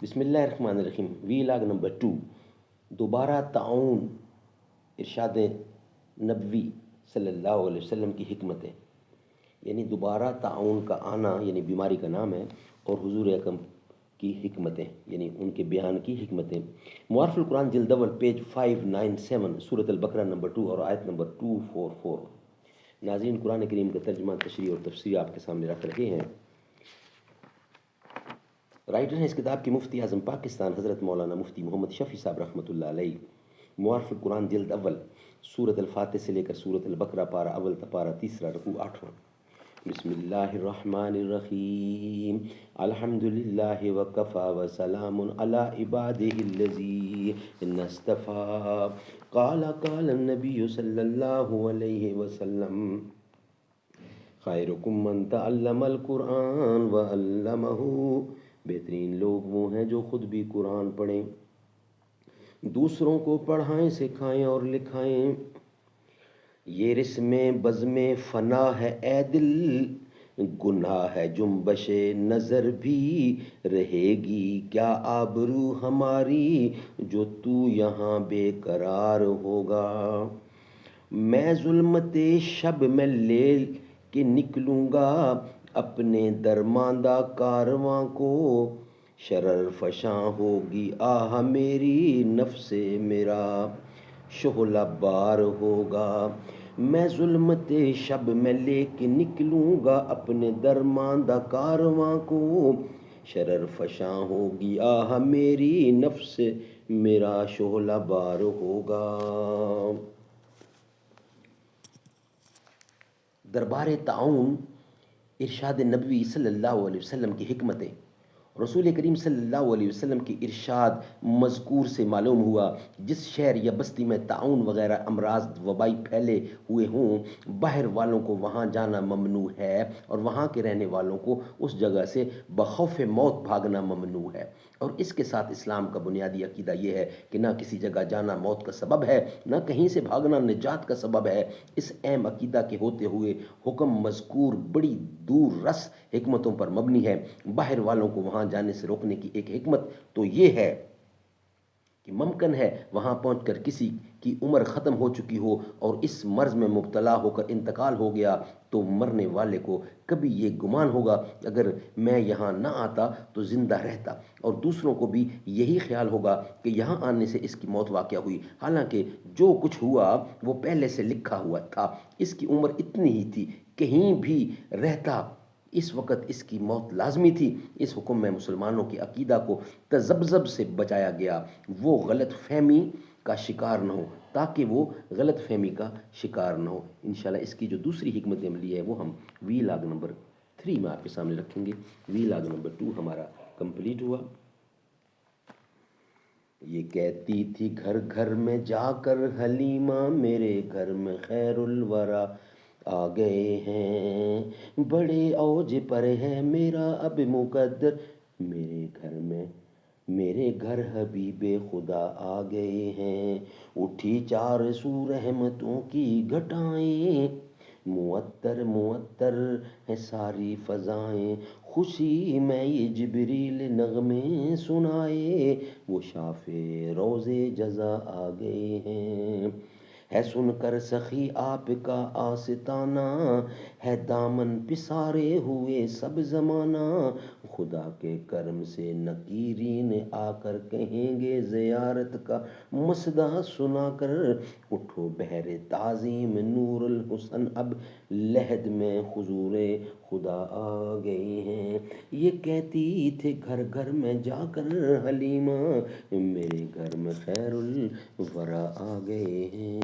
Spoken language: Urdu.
بسم اللہ الرحمن الرحیم. وی لاگ نمبر 2. دوبارہ تعاون. ارشاد نبوی صلی اللہ علیہ وسلم کی حکمتیں، یعنی دوبارہ تعاون کا آنا یعنی بیماری کا نام ہے، اور حضور اکرم کی حکمتیں یعنی ان کے بیان کی حکمتیں. معارف القرآن جلد اول پیج 597 سورۃ البقرہ نمبر 2 اور آیت نمبر 244. ناظرین، قرآن کریم کا ترجمہ، تشریح اور تفسیر آپ کے سامنے رکھ رہے ہیں. رائٹر ہیں اس کتاب کے مفتی اعظم پاکستان حضرت مولانا مفتی محمد شفیع صاحب رحمۃ اللہ علیہ. معارف القرآن جلد اول سورۃ الفاتح سے لے کر سورۃ البقرہ پارہ اول تا پارہ تیسرا رکوع 8واں. بسم اللہ الرحمن الرحیم. الحمد للہ وکفی وسلام علی عبادہ الذین اصطفی. قال النبی صلی اللہ علیہ وسلم خیرکم من تعلم القرآن وعلمہ. بہترین لوگ وہ ہیں جو خود بھی قرآن پڑھیں، دوسروں کو پڑھائیں، سکھائیں اور لکھائیں. یہ رسم بزم فنا ہے اے دل، گناہ ہے جنبش نظر بھی رہے گی کیا آبرو ہماری جو تو یہاں بے قرار ہوگا. میں ظلمت شب میں لے کے نکلوں گا اپنے درماندہ کارواں کو، شرر فشاں ہوگی آہ میری نفس میرا شعلہ بار ہوگا. میں ظلمت شب میں لے کے نکلوں گا اپنے درماندہ کارواں کو، شرر فشاں ہوگی آہ میری نفس میرا شعلہ بار ہوگا. دربار تعاون. ارشاد نبوی صلی اللہ علیہ وسلم کی حکمتیں. رسول کریم صلی اللہ علیہ وسلم کی ارشاد مذکور سے معلوم ہوا جس شہر یا بستی میں تعاون وغیرہ امراض وبائی پھیلے ہوئے ہوں، باہر والوں کو وہاں جانا ممنوع ہے اور وہاں کے رہنے والوں کو اس جگہ سے بخوف موت بھاگنا ممنوع ہے. اور اس کے ساتھ اسلام کا بنیادی عقیدہ یہ ہے کہ نہ کسی جگہ جانا موت کا سبب ہے، نہ کہیں سے بھاگنا نجات کا سبب ہے. اس اہم عقیدہ کے ہوتے ہوئے حکم مذکور بڑی دور رس حکمتوں پر مبنی ہے. باہر والوں کو وہاں جانے سے روکنے کی ایک حکمت تو یہ ہے کہ ممکن ہے وہاں پہنچ کر کسی کی عمر ختم ہو چکی ہو اور اس مرض میں مبتلا ہو کر انتقال ہو گیا تو مرنے والے کو کبھی یہ گمان ہوگا اگر میں یہاں نہ آتا تو زندہ رہتا، اور دوسروں کو بھی یہی خیال ہوگا کہ یہاں آنے سے اس کی موت واقع ہوئی، حالانکہ جو کچھ ہوا وہ پہلے سے لکھا ہوا تھا. اس کی عمر اتنی ہی تھی، کہیں بھی رہتا اس وقت اس کی موت لازمی تھی. اس حکم میں مسلمانوں کے عقیدہ کو تذبذب سے بچایا گیا، وہ غلط فہمی کا شکار نہ ہو، تاکہ وہ غلط فہمی کا شکار نہ ہو. انشاءاللہ اس کی جو دوسری حکمت عملی ہے وہ ہم وی لاگ نمبر 3 میں آپ کے سامنے رکھیں گے. وی لاگ نمبر 2 ہمارا کمپلیٹ ہوا. یہ کہتی تھی گھر گھر میں جا کر حلیمہ، میرے گھر میں خیر الورا آ گئے ہیں، بڑے اوج پر ہے میرا اب مقدر، میرے گھر حبیب خدا آ گئے ہیں. اٹھی چار سو رحمتوں کی گھٹائیں، معطر معطر ہے ساری فضائیں، خوشی میں یہ جبریل نغمے سنائے، وہ شاف روز جزا آ گئے ہیں. ہے سن کر سخی آپ کا آستانہ، ہے دامن پسارے ہوئے سب زمانہ، خدا کے کرم سے نکیرین آ کر کہیں گے زیارت کا مصدع سنا کر، اٹھو بحر تعظیم نور الحسن اب لحد میں حضور خدا آ گئے ہیں. یہ کہتی تھے گھر گھر میں جا کر حلیمہ، میرے گھر میں خیر الورا آ گئے ہیں.